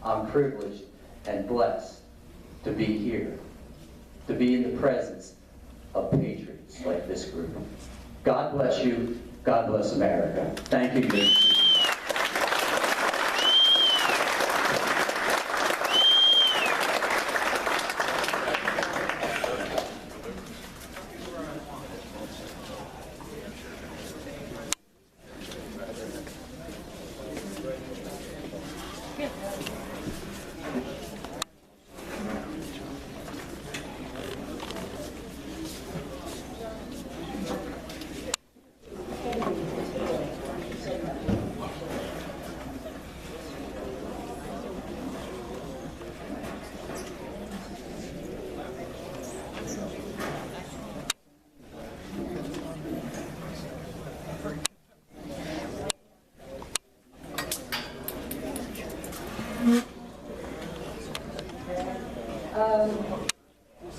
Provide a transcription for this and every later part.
I'm privileged and blessed to be here, to be in the presence of patriots like this group. God bless you. God bless America. Thank you, Mr.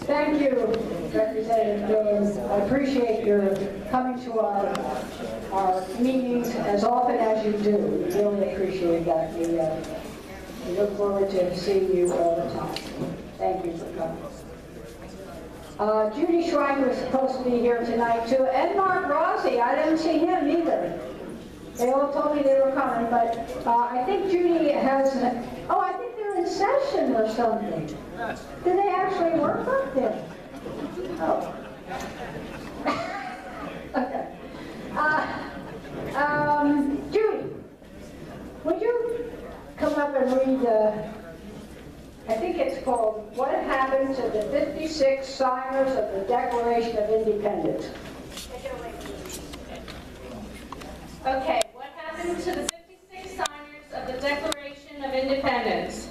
Thank you, Representative Jones. I appreciate your coming to our meetings as often as you do. We really appreciate that. We look forward to seeing you all the time. Thank you for coming. Judy Schwein was supposed to be here tonight too, and Mark Rossi. I didn't see him either. They all told me they were coming, but I think Judy has. Oh, I think they're in session or something. Do they actually work up there? Oh. Okay. Judy, would you come up and read, I think it's called, What Happened to the 56 Signers of the Declaration of Independence? Okay, what happened to the 56 signers of the Declaration of Independence?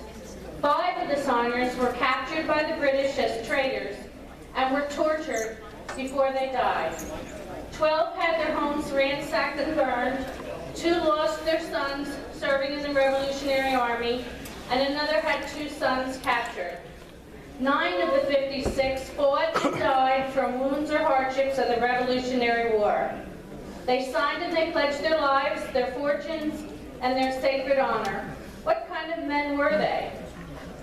5 of the signers were captured by the British as traitors and were tortured before they died. 12 had their homes ransacked and burned. 2 lost their sons serving in the Revolutionary Army, and another had 2 sons captured. 9 of the 56 fought and died from wounds or hardships of the Revolutionary War. They signed and they pledged their lives, their fortunes, and their sacred honor. What kind of men were they?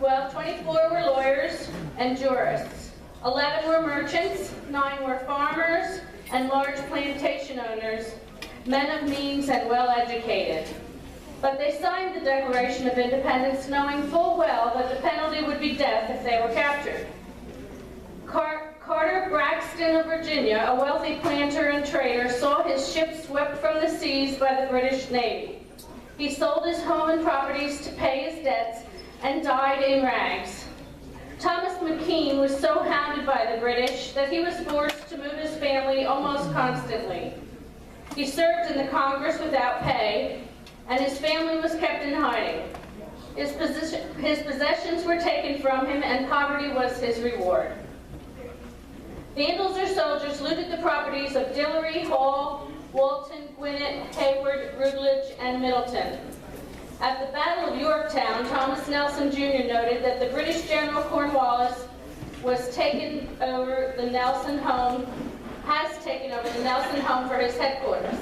Well, 24 were lawyers and jurists. 11 were merchants, 9 were farmers and large plantation owners, men of means and well-educated. But they signed the Declaration of Independence knowing full well that the penalty would be death if they were captured. Carter Braxton of Virginia, a wealthy planter and trader, saw his ship swept from the seas by the British Navy. He sold his home and properties to pay his debts and died in rags. Thomas McKean was so hounded by the British that he was forced to move his family almost constantly. He served in the Congress without pay, and his family was kept in hiding. His possessions were taken from him, and poverty was his reward. Vandals or soldiers looted the properties of Dillery, Hall, Walton, Gwinnett, Hayward, Rutledge, and Middleton. At the Battle of Yorktown, Thomas Nelson Jr. noted that the British General Cornwallis has taken over the Nelson home for his headquarters.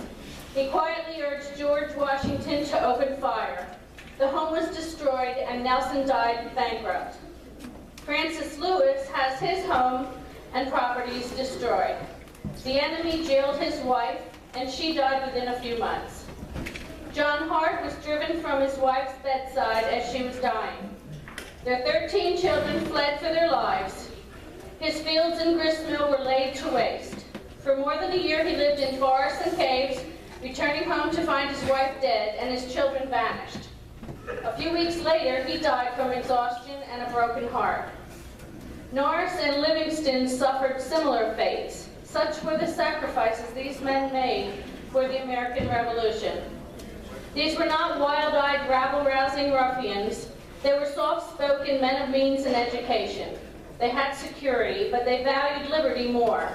He quietly urged George Washington to open fire. The home was destroyed and Nelson died bankrupt. Francis Lewis has his home and properties destroyed. The enemy jailed his wife, and she died within a few months. John Hart was driven from his wife's bedside as she was dying. Their 13 children fled for their lives. His fields in Gristmill were laid to waste. For more than a year he lived in forests and caves, returning home to find his wife dead and his children vanished. A few weeks later, he died from exhaustion and a broken heart. Norris and Livingston suffered similar fates. Such were the sacrifices these men made for the American Revolution. These were not wild-eyed, rabble-rousing ruffians. They were soft-spoken men of means and education. They had security, but they valued liberty more.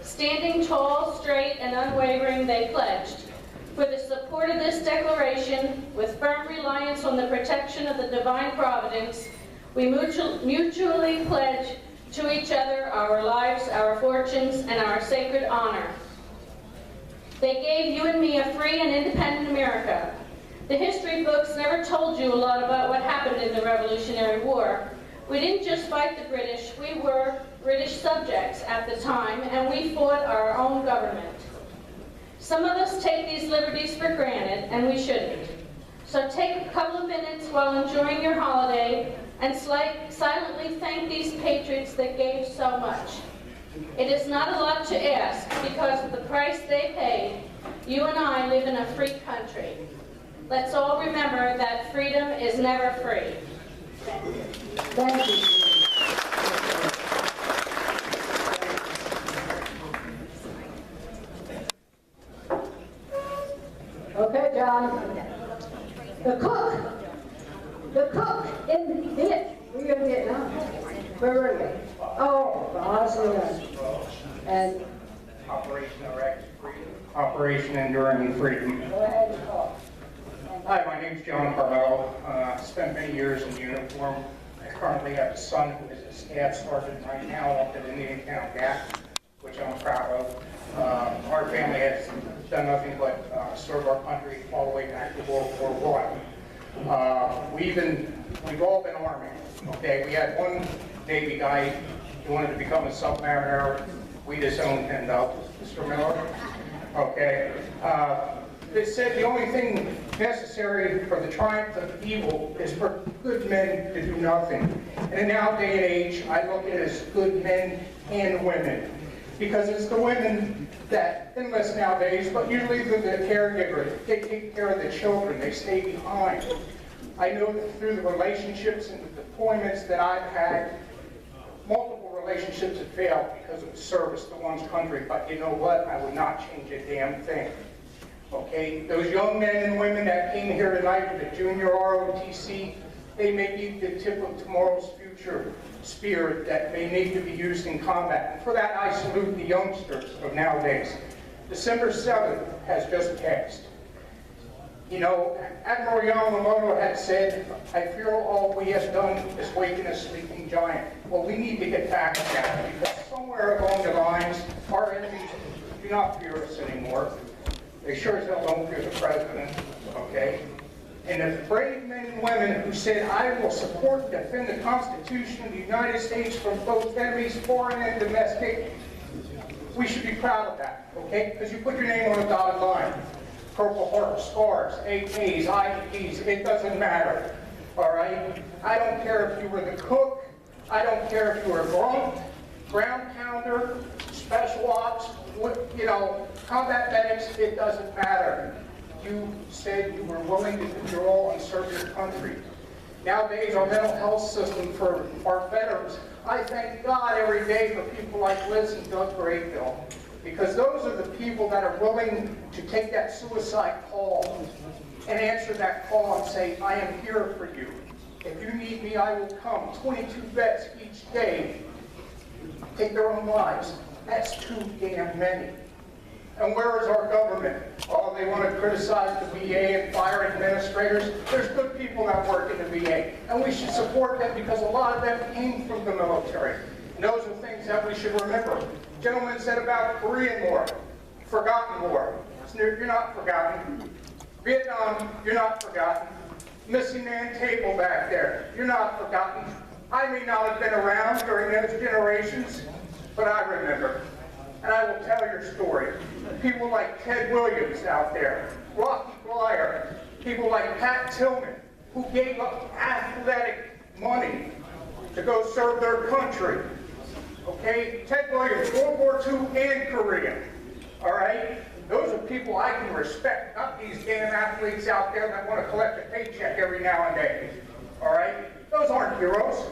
Standing tall, straight, and unwavering, they pledged, for the support of this declaration, with firm reliance on the protection of the divine providence, we mutually pledge to each other our lives, our fortunes, and our sacred honor. They gave you and me a free and independent America. The history books never told you a lot about what happened in the Revolutionary War. We didn't just fight the British, we were British subjects at the time, and we fought our own government. Some of us take these liberties for granted, and we shouldn't. So take a couple of minutes while enjoying your holiday and silently thank these patriots that gave so much. It is not a lot to ask because of the price they paid. You and I live in a free country. Let's all remember that freedom is never free. Thank you. Thank you. Okay, John. The cook in Vietnam. Were you in Vietnam? Where were you? Oh, Bosnia. And Operation Enduring Freedom. go ahead and talk. Hi, my name's John Carmelo. Spent many years in uniform. I currently have a son who is a staff sergeant right now up at Indian Town Gap, which I'm proud of. Our family has done nothing but serve our country all the way back to World War I. We've all been Army. Okay, we had one Navy guy who wanted to become a submariner. We disowned him though, Mr. Miller. Okay. They said the only thing necessary for the triumph of evil is for good men to do nothing. And in now day and age, I look at it as good men and women. Because it's the women that enlist nowadays, but usually they're the caregiver. They take care of the children. They stay behind. I know that through the relationships and the deployments that I've had, multiple relationships have failed because of service to one's country. But you know what? I would not change a damn thing. Okay, those young men and women that came here tonight with the junior ROTC, they may be the tip of tomorrow's future spirit that may need to be used in combat. And for that, I salute the youngsters of nowadays. December 7th has just passed. You know, Admiral Yamamoto had said, I fear all we have done is waken a sleeping giant. Well, we need to get back to that because somewhere along the lines, our enemies do not fear us anymore. They sure as hell don't fear the president, okay? And the brave men and women who said, I will support and defend the Constitution of the United States from both enemies, foreign and domestic, we should be proud of that, okay? Because you put your name on a dotted line. Purple Heart, scars, AKs, IEPs, it doesn't matter, all right? I don't care if you were the cook, I don't care if you were a grunt, ground pounder, special ops, you know, combat medics, it doesn't matter. You said you were willing to do your all and serve your country. Nowadays, our mental health system for our veterans, I thank God every day for people like Liz and Doug Graybill, because those are the people that are willing to take that suicide call and answer that call and say, I am here for you. If you need me, I will come. 22 vets each day take their own lives. That's too damn many. And where is our government? Oh, they want to criticize the VA and fire administrators. There's good people that work in the VA, and we should support them because a lot of them came from the military. And those are things that we should remember. The gentleman said about Korean War, forgotten war. You're not forgotten. Vietnam, you're not forgotten. Missing man table back there, you're not forgotten. I may not have been around during those generations, but I remember. And I will tell your story. People like Ted Williams out there, Rocky Blyer, people like Pat Tillman, who gave up athletic money to go serve their country. Okay? Ted Williams, World War II and Korea. All right? Those are people I can respect, not these damn athletes out there that want to collect a paycheck every now and then. All right? Those aren't heroes.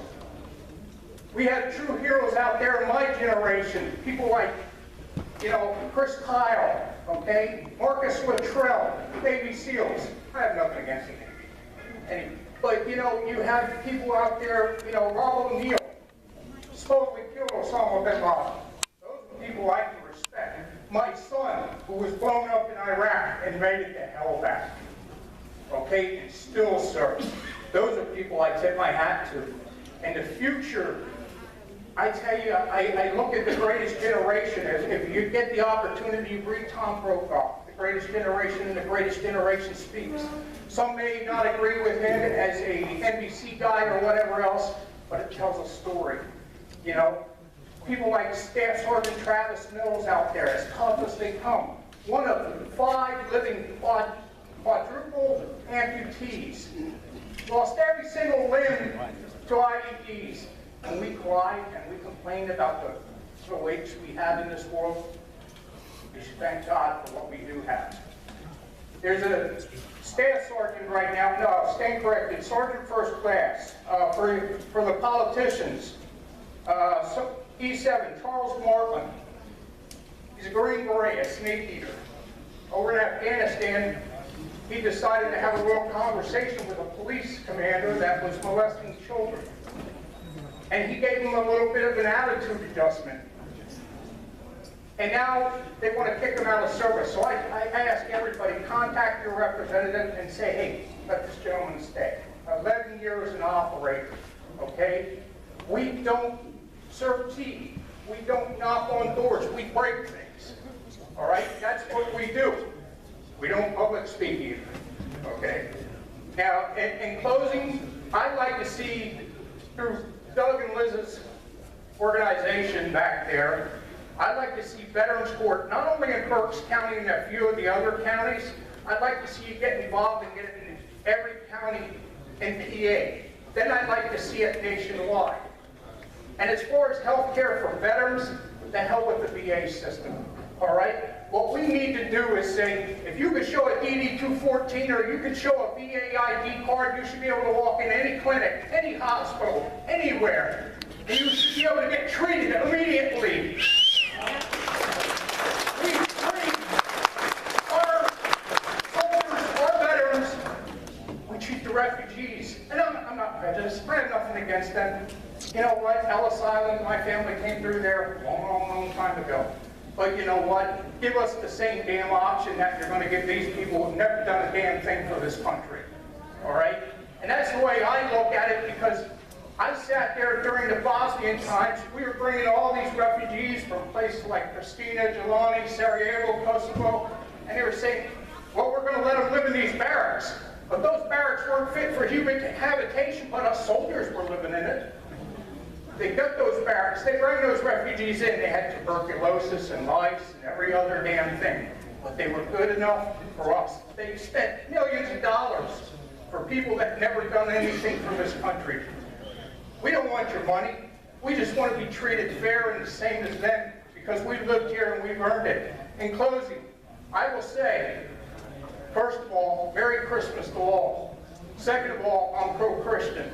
We had true heroes out there in my generation. People like, you know, Chris Kyle, okay? Marcus Luttrell, Navy SEALs. I have nothing against the Navy. But, you know, you have people out there, you know, Rob O'Neill, supposedly killed Osama bin Laden. Those are people I can respect. My son, who was blown up in Iraq and made it to hell back, okay, and still serves. Those are people I tip my hat to. And the future, I tell you, I look at the greatest generation. If you get the opportunity, you bring Tom Brokaw, the greatest generation, and the greatest generation speaks. Some may not agree with him as a NBC guy or whatever else, but it tells a story. You know, people like Staff Sergeant Travis Mills out there, as tough as they come, one of 5 living quadruple amputees, lost every single limb to IEDs, and we cry and we complain about the weights we have in this world. We should thank God for what we do have. There's a staff sergeant right now, no, stand corrected, sergeant first class for the politicians. E7, Charles Martland. He's a Green Beret, a snake eater. Over in Afghanistan, he decided to have a real conversation with a police commander that was molesting children. And he gave him a little bit of an attitude adjustment. And now they want to kick him out of service. So I ask everybody, contact your representative and say, hey, let this gentleman stay. 11 years an operator, okay? We don't serve tea. We don't knock on doors. We break things, all right? That's what we do. We don't public speak either, okay? Now, in closing, I'd like to see, through Doug and Liz's organization back there, I'd like to see Veterans Court, not only in Berks County and a few of the other counties, I'd like to see you get involved and get it in every county in PA. Then I'd like to see it nationwide. And as far as health care for veterans, the hell with the VA system, all right? What we need to do is say, if you could show a DD-214 or you could show a VA ID card, you should be able to walk in any clinic, any hospital, anywhere, and you should be able to get treated immediately. We treat our soldiers, our veterans, we treat the refugees. And I'm not prejudiced, I have nothing against them. You know what, Ellis Island, my family came through there a long time ago. But you know what, give us the same damn option that you're going to give these people who've never done a damn thing for this country. All right? And that's the way I look at it, because I sat there during the Bosnian times. We were bringing all these refugees from places like Pristina, Jelani, Sarajevo, Kosovo, and they were saying, well, we're going to let them live in these barracks. But those barracks weren't fit for human habitation, but us soldiers were living in it. They got those barracks, they bring those refugees in, they had tuberculosis and lice and every other damn thing. But they were good enough for us. They spent millions of dollars for people that never done anything for this country. We don't want your money. We just want to be treated fair and the same as them, because we've lived here and we've earned it. In closing, I will say, first of all, Merry Christmas to all. Second of all, I'm pro-Christian.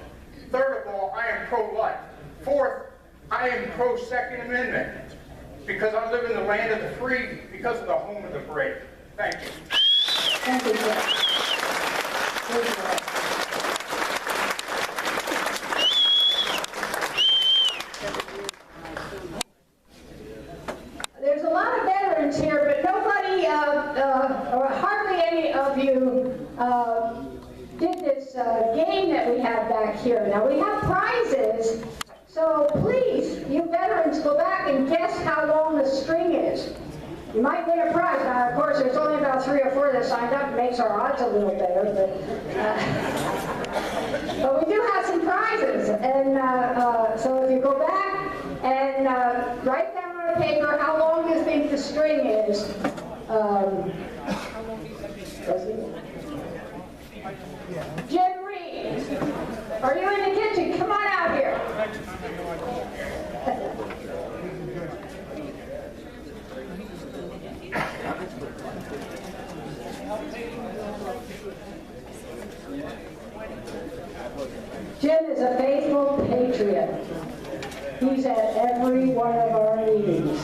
Third of all, I am pro-life. Fourth, I am pro-Second Amendment, because I live in the land of the free, because of the home of the brave. Thank you. Thank you, Jeff. There's a lot of veterans here, but nobody, or hardly any of you, did this game that we have back here. Now, we have prizes. So please, you veterans, go back and guess how long the string is. You might win a prize. Now, of course, there's only about 3 or 4 that signed up. It makes our odds a little better. But we do have some prizes. And so if you go back and write down on a paper how long you think the string is. Jim Reed, are you in the kitchen? Come on out here. Jim is a faithful patriot. He's at every one of our meetings.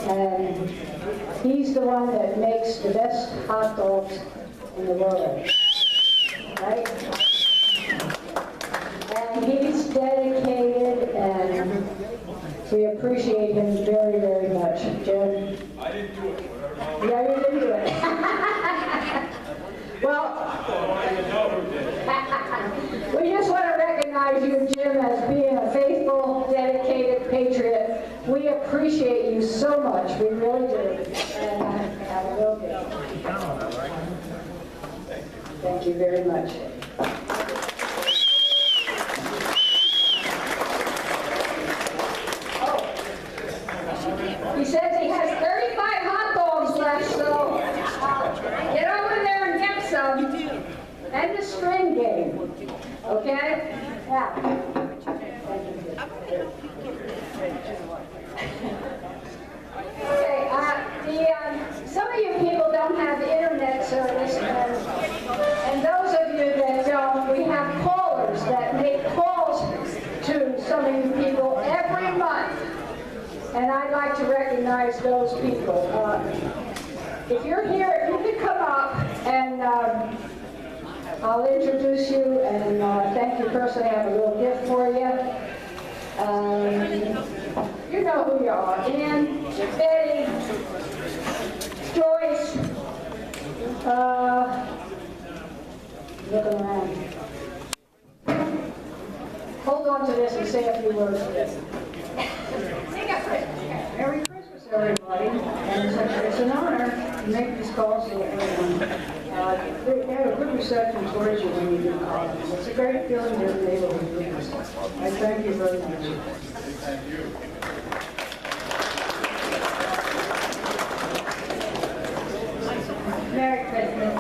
And he's the one that makes the best hot dogs in the world. Right? And he's dedicated, and we appreciate him very, very much. Jim? I didn't do it. Yeah, you didn't do it. Well, we just want to recognize you, Jim, as being a faithful, dedicated patriot. We appreciate you so much. We really do. And have a little gift. Thank you very much. He says he has 35 hot dogs left, so get over there and get some. And the string game. Okay? Yeah. Okay, some of you people don't have internet service, and those of you that don't, we have callers that make calls to some of you people every month. And I'd like to recognize those people. If you're here, if you could come up and I'll introduce you and thank you personally. I have a little gift for you. You know who you are. Ann, Betty, Joyce, looking around. Hold on to this and say a few words. Merry Christmas, everybody. And it's an honor to make these calls to everyone. They have a good reception towards you when you do calls. It's a great feeling to be able to do this. I thank you very much. Thank you. Merry Christmas.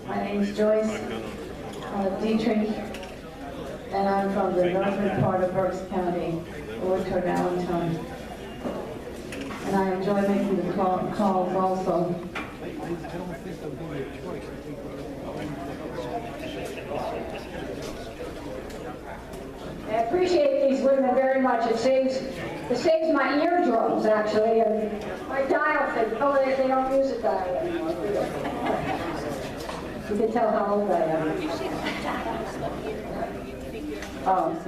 My name is Joyce Dietrich, and I'm from the northern part of Berks County, Orchard, Allentown. And I enjoy making the calls also. I appreciate these women very much. It saves my eardrums, actually, and my dial thing. Oh, they don't use a dial anymore, do they? You can tell how old I am.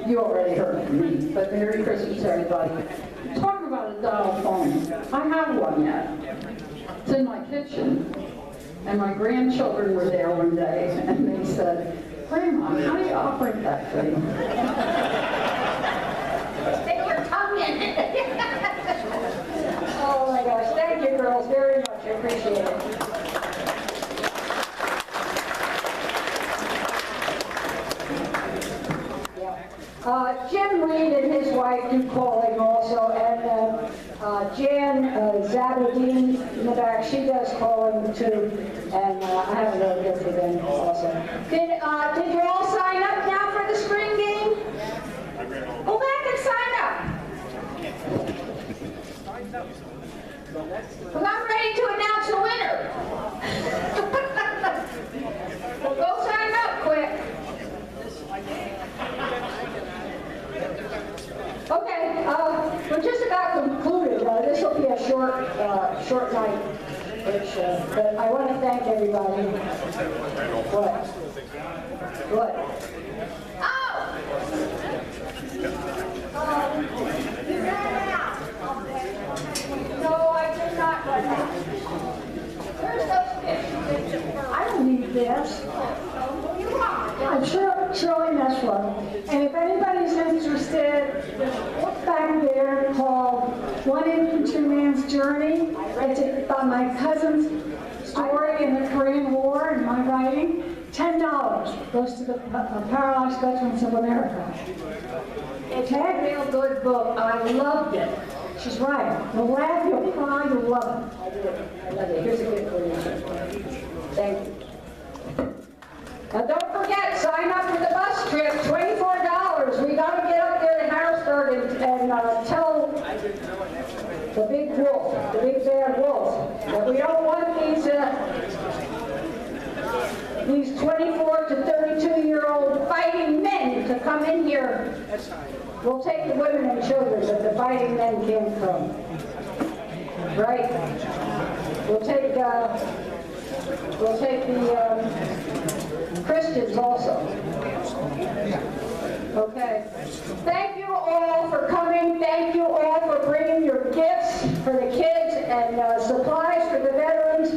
You already heard from me, but Merry Christmas, everybody. Talking about a dial phone. I have one yet. It's in my kitchen. And my grandchildren were there one day, and they said, Grandma, how do you operate that thing? Stick your tongue in it. Oh my gosh, thank you girls very much, I appreciate it. Jim Reed and his wife do calling also, and Jan Zabadine in the back, she does calling too, and I have a little gift for them also. Did you all sign up now for the spring game? Go back and sign up. Because I'm ready to announce the winner. Well, go sign up quick. Okay, we're just about concluded. This will be a short night, but I want to thank everybody. What? Oh! You ran out. No, I did not run out. Where's those fish? I don't need this. You are. I'm Shirley Meshwa. And if anybody's interested, look back there called One Infantryman's Journey. It's about my cousin's story in the Korean War and my writing. $10 goes to the Paralyzed Veterans of America. It's a real good book. I loved it. She's right. You'll laugh, you'll cry, you'll love it. I did. I love it. Here's a gift for you. Thank you. Now don't forget, sign up for the bus trip, $24. We got to get up there to Harrisburg and tell the big wolf, the big bad wolf, that we don't want these 24 to 32-year-old fighting men to come in here. We'll take the women and children, but the fighting men can't come. Right? We'll take the Christians also. Okay. Thank you all for coming. Thank you all for bringing your gifts for the kids and supplies for the veterans.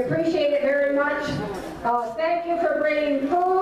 appreciate it very much. Thank you for bringing food